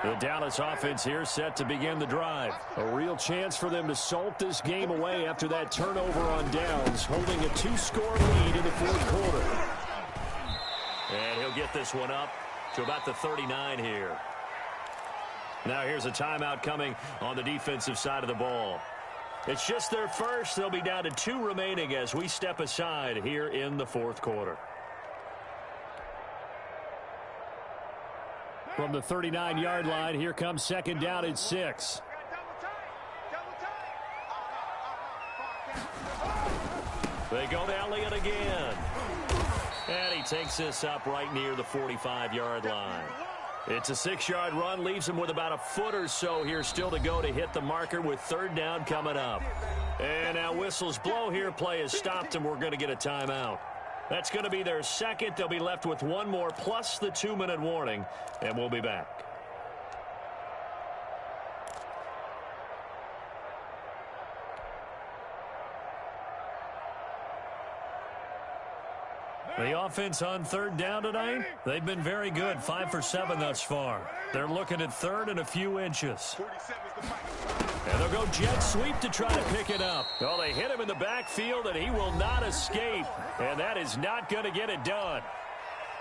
The Dallas offense here set to begin the drive. A real chance for them to salt this game away after that turnover on downs, holding a 2-score lead in the fourth quarter. And he'll get this one up to about the 39 here. Now here's a timeout coming on the defensive side of the ball. It's just their first. They'll be down to 2 remaining as we step aside here in the fourth quarter. From the 39-yard line, here comes second down and 6. They go to Elliott again. And he takes this up right near the 45-yard line. It's a 6-yard run, leaves him with about a foot or so here still to go to hit the marker with third down coming up. And now whistles blow here. Play is stopped, and we're going to get a timeout. That's going to be their second. They'll be left with one more plus the 2-minute warning, and we'll be back. The offense on third down tonight, they've been very good, 5 for 7 thus far. They're looking at third and a few inches. And they'll go jet sweep to try to pick it up. Well, they hit him in the backfield, and he will not escape. And that is not going to get it done.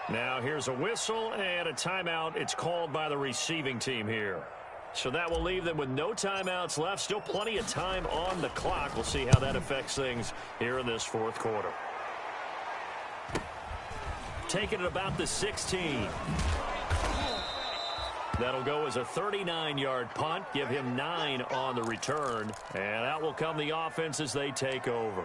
Now here's a whistle and a timeout. It's called by the receiving team here. So that will leave them with no timeouts left. Still plenty of time on the clock. We'll see how that affects things here in this fourth quarter. Taking it about the 16. That'll go as a 39-yard punt. Give him 9 on the return. And out will come the offense as they take over.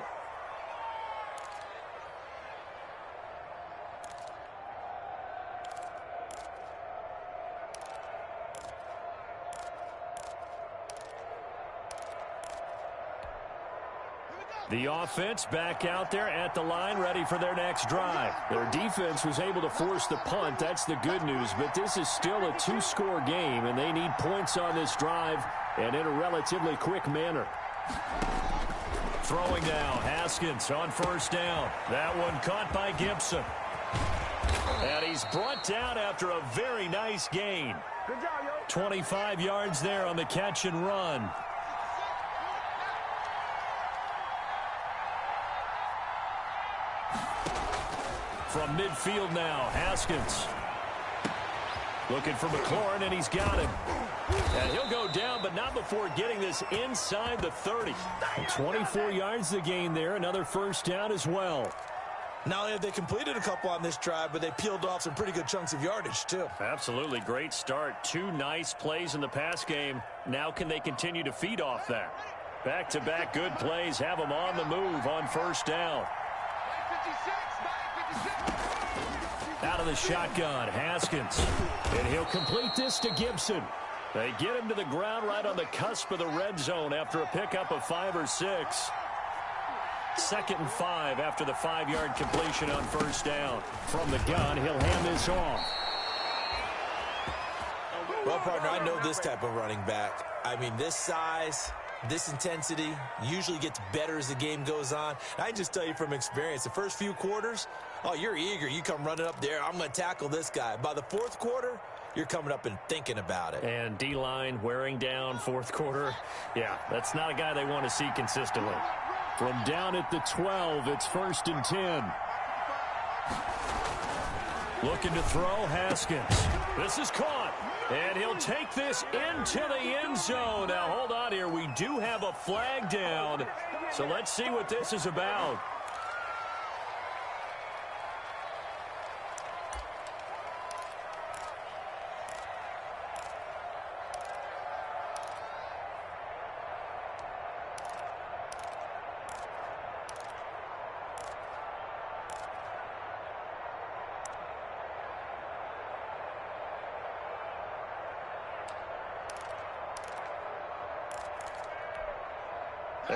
The offense back out there at the line, ready for their next drive. Their defense was able to force the punt. That's the good news. But this is still a 2-score game, and they need points on this drive and in a relatively quick manner. Throwing now, Haskins on first down. That one caught by Gibson. And he's brought down after a very nice gain. 25 yards there on the catch and run. From midfield now, Haskins. Looking for McLaurin, and he's got him. And he'll go down, but not before getting this inside the 30. 24 yards to gain there. Another first down as well. Not only have they completed a couple on this drive, but they peeled off some pretty good chunks of yardage, too. Absolutely. Great start. 2 nice plays in the pass game. Now can they continue to feed off that? Back-to-back good plays have them on the move on first down. Out of the shotgun, Haskins. And he'll complete this to Gibson. They get him to the ground right on the cusp of the red zone after a pickup of 5 or 6. 2nd and 5 after the 5-yard completion on first down. From the gun, he'll hand this off. Well, partner, I know this type of running back. I mean, this size, this intensity usually gets better as the game goes on. I can just tell you from experience, the first few quarters, oh, you're eager. You come running up there. I'm going to tackle this guy. By the fourth quarter, you're coming up and thinking about it. And D-line wearing down fourth quarter. Yeah, that's not a guy they want to see consistently. From down at the 12, it's 1st and 10. Looking to throw, Haskins. This is caught. And he'll take this into the end zone. Now, hold on here. We do have a flag down. So let's see what this is about.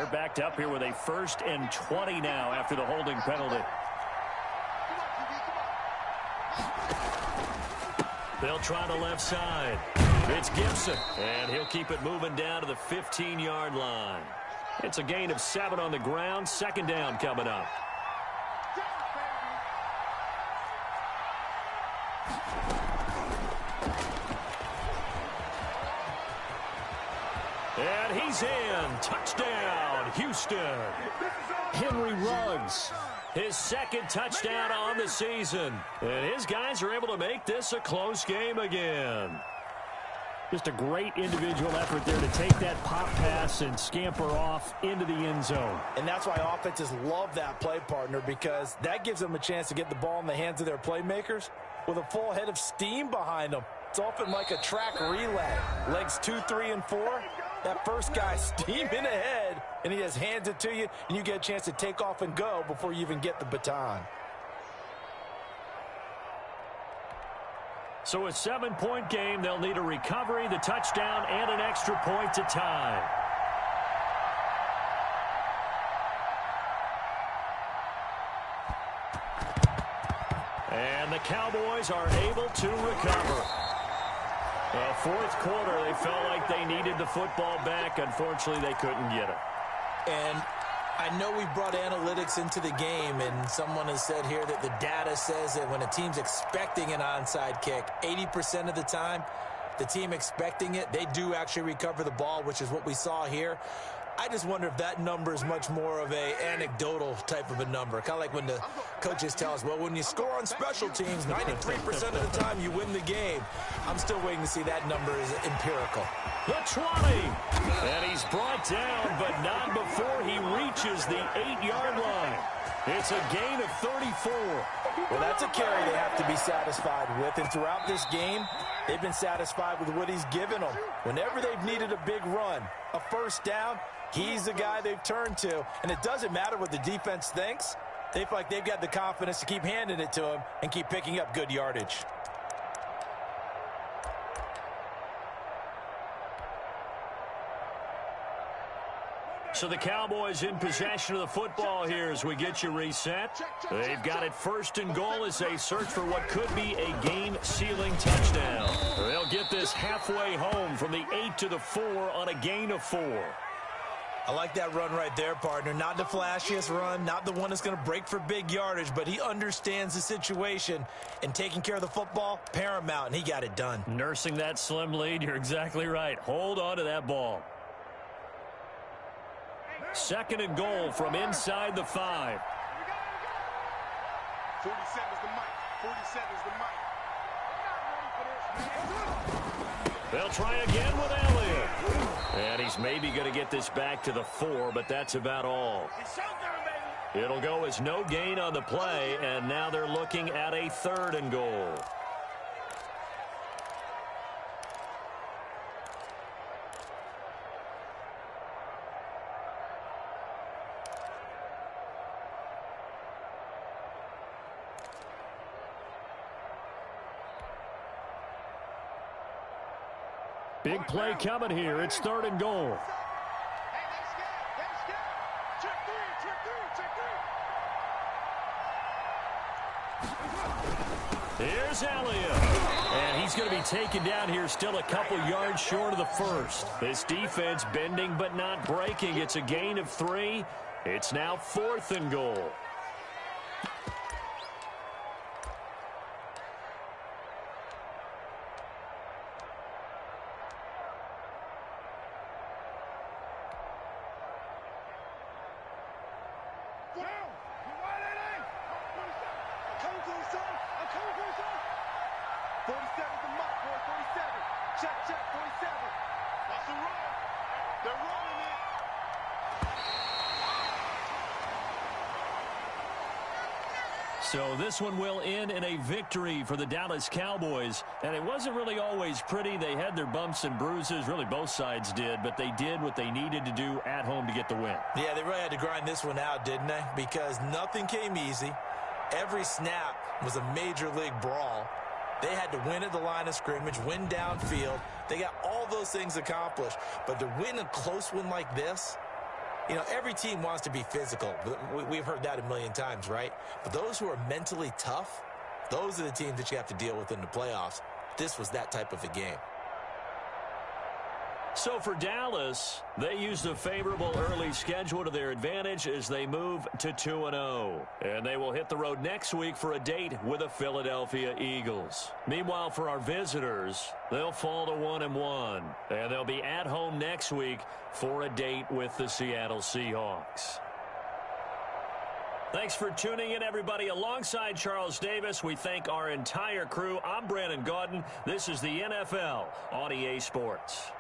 They're backed up here with a 1st and 20 now after the holding penalty. They'll try the left side. It's Gibson, and he'll keep it moving down to the 15-yard line. It's a gain of 7 on the ground. 2nd down coming up. And he's in. Touchdown, Houston. Henry Ruggs, his 2nd touchdown on the season. And his guys are able to make this a close game again. Just a great individual effort there to take that pop pass and scamper off into the end zone. And that's why offenses love that play, partner, because that gives them a chance to get the ball in the hands of their playmakers with a full head of steam behind them. It's often like a track relay. Legs 2, 3, and 4. That first guy steaming ahead, and he just hands it to you, and you get a chance to take off and go before you even get the baton. So a 7-point game. They'll need a recovery, the touchdown, and an extra point to tie. And the Cowboys are able to recover. 4th quarter, they felt like they needed the football back. Unfortunately, they couldn't get it. And I know we brought analytics into the game, and someone has said here that the data says that when a team's expecting an onside kick, 80% of the time, the team expecting it, they do actually recover the ball, which is what we saw here. I just wonder if that number is much more of a anecdotal type of a number. Kind of like when the coaches tell us, well, when you score on special teams, 93% of the time you win the game. I'm still waiting to see that number is empirical. The 20. And he's brought down, but not before he reaches the 8-yard line. It's a gain of 34. Well, that's a carry they have to be satisfied with. And throughout this game, they've been satisfied with what he's given them. Whenever they've needed a big run, a 1st down, he's the guy they've turned to. And it doesn't matter what the defense thinks. They feel like they've got the confidence to keep handing it to him and keep picking up good yardage. So the Cowboys in possession of the football here as we get you reset. They've got it 1st and goal as they search for what could be a game-sealing touchdown. They'll get this halfway home from the 8 to the 4 on a gain of 4. I like that run right there, partner. Not the flashiest run, not the one that's going to break for big yardage, but he understands the situation, and taking care of the football, paramount, and he got it done. Nursing that slim lead, you're exactly right. Hold on to that ball. 2nd and goal from inside the 5. 47 is the mic. 47 is the mic. They'll try again with Elliott. And he's maybe going to get this back to the 4, but that's about all. It'll go as no gain on the play, and now they're looking at a 3rd and goal. Big play coming here. It's 3rd and goal. Here's Elliott. And he's going to be taken down here still a couple yards short of the 1st. This defense bending but not breaking. It's a gain of 3. It's now 4th and goal. So this one will end in a victory for the Dallas Cowboys. And it wasn't really always pretty. They had their bumps and bruises. Really, both sides did. But they did what they needed to do at home to get the win. Yeah, they really had to grind this one out, didn't they? Because nothing came easy. Every snap was a major league brawl. They had to win at the line of scrimmage, win downfield. They got all those things accomplished. But to win a close one like this, You know, every team wants to be physical. We've heard that a million times, right? But those who are mentally tough, those are the teams that you have to deal with in the playoffs. This was that type of a game. So for Dallas, they used a favorable early schedule to their advantage as they move to 2-0. And they will hit the road next week for a date with the Philadelphia Eagles. Meanwhile, for our visitors, they'll fall to 1-1. And they'll be at home next week for a date with the Seattle Seahawks. Thanks for tuning in, everybody. Alongside Charles Davis, we thank our entire crew. I'm Brandon Gaudin. This is the NFL on EA Sports.